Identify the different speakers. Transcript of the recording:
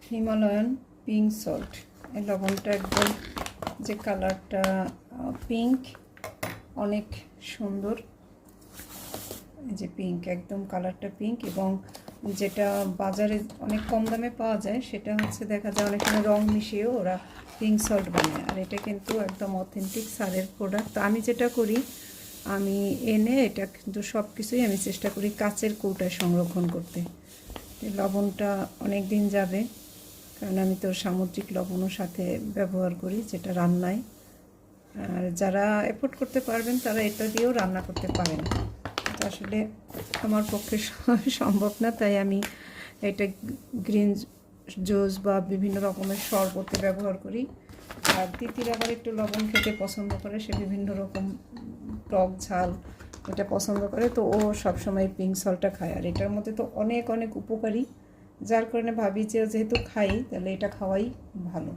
Speaker 1: Himalayan pink salt. এই লবণটা একদম যে কালারটা পিঙ্ক, অনেক সুন্দর। এই যে পিঙ্ক, একদম কালারটা পিঙ্ক। এবং যেটা বাজারে অনেক কম দামে পাওয়া যায় সেটা হচ্ছে দেখা যায় অনেক সময় রং মিশিয়েও ওরা পিঙ্ক সল্ট বানায়, আর এটা কিন্তু একদম অথেন্টিক সারের প্রোডাক্ট। তো আমি যেটা করি, আমি এনে এটা কিন্তু সব কিছুই আমি চেষ্টা করি কাচের কৌটায় সংরক্ষণ করতে। লবণটা অনেক দিন যাবে, কারণ আমি তো সামুদ্রিক লবণও সাথে ব্যবহার করি যেটা রান্নায়। আর যারা এফোর্ড করতে পারবেন তারা এটা দিয়েও রান্না করতে পারেন, তো আসলে আমার পক্ষে সম্ভব না, তাই আমি এটা গ্রিন জুস বা বিভিন্ন রকমের শরবতে ব্যবহার করি। আর তিতির আবার একটু লবণ খেতে পছন্দ করে, সে বিভিন্ন রকম টক ঝাল এটা পছন্দ করে, তো ও সবসময় পিঙ্ক সল্টটা খায়। আর এটার মধ্যে তো অনেক অনেক উপকারী, যার কারণে ভাবি যে যেহেতু খাই তাহলে এটা খাওয়াই ভালো।